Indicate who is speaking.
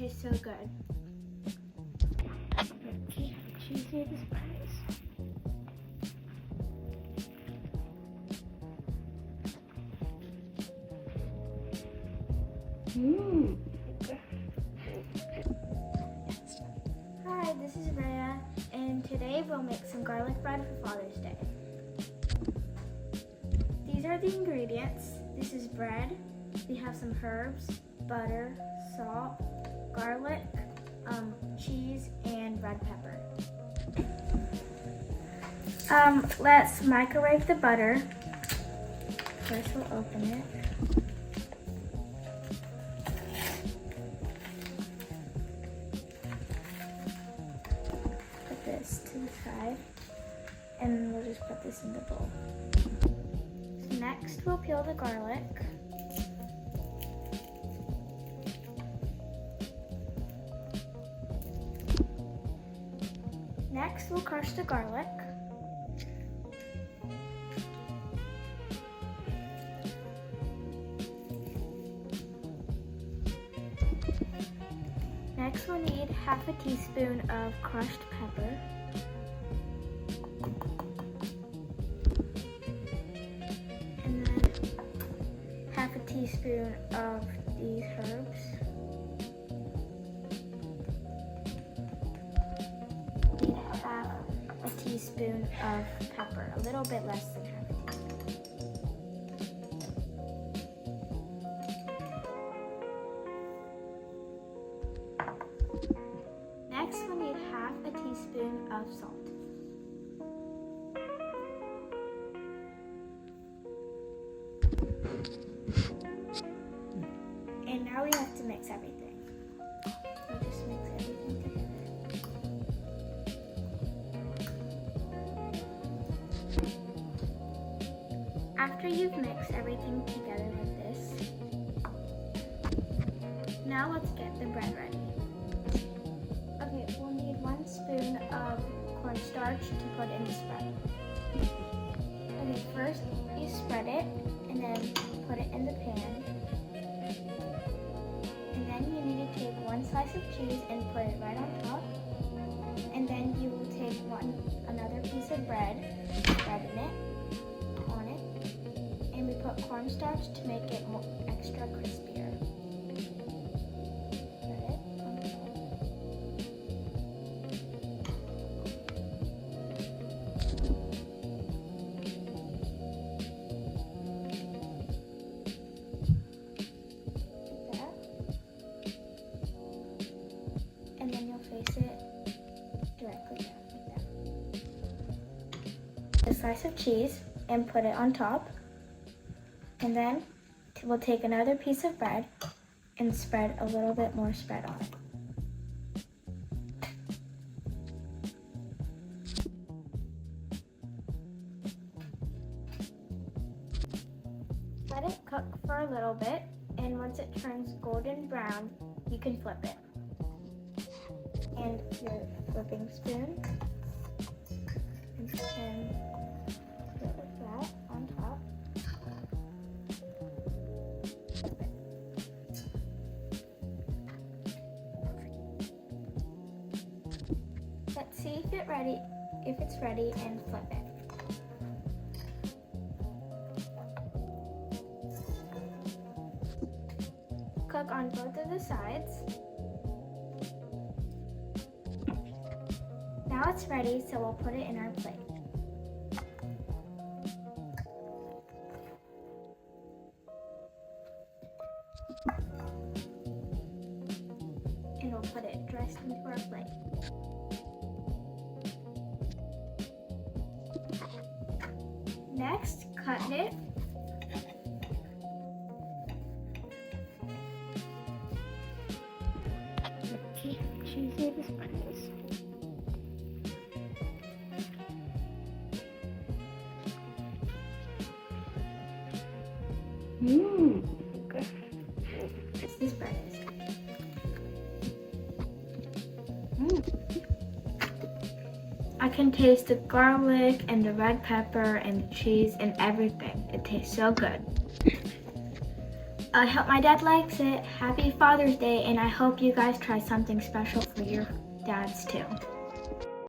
Speaker 1: tastes so good. Let's see how juicy this bread is. Hi, this is Rhea, and today we'll make some garlic bread for Father's Day. These are the ingredients. This is bread. We have some herbs, butter, salt, garlic, cheese, and red pepper. Let's microwave the butter. First we'll open it. Put this to the side, and we'll just put this in the bowl. So next we'll peel the garlic. Next, we'll crush the garlic. Next, we'll need half a teaspoon of crushed pepper. And then half a teaspoon of these herbs. Half a teaspoon of pepper, a little bit less than half a teaspoon. Next, we'll need half a teaspoon of salt. And now we have to mix everything. So just mix everything together. After you've mixed everything together like this, now let's get the bread ready. Okay, we'll need 1 spoon of cornstarch to put in the spread. Okay, first you spread it and then put it in the pan. And then you need to take 1 slice of cheese and put it right on top. And then you will take another piece of bread, spread in it. And we put cornstarch to make it extra crispier. Spread it on top. Like that. And then you'll face it directly down like that. A slice of cheese and put it on top. And then we'll take another piece of bread and spread a little bit more spread on it. Let it cook for a little bit, and once it turns golden brown, you can flip it. And your flipping spoon, and then put it like that on top. Let's see if it's ready, and flip it. Cook on both of the sides. Now it's ready, so we'll put it in our plate. And we'll put it dressed into our plate. Next, cut it. Let's see how juicy this bread is. Good. This bread is. I can taste the garlic and the red pepper and the cheese and everything. It tastes so good. I hope my dad likes it. Happy Father's Day, and I hope you guys try something special for your dads too.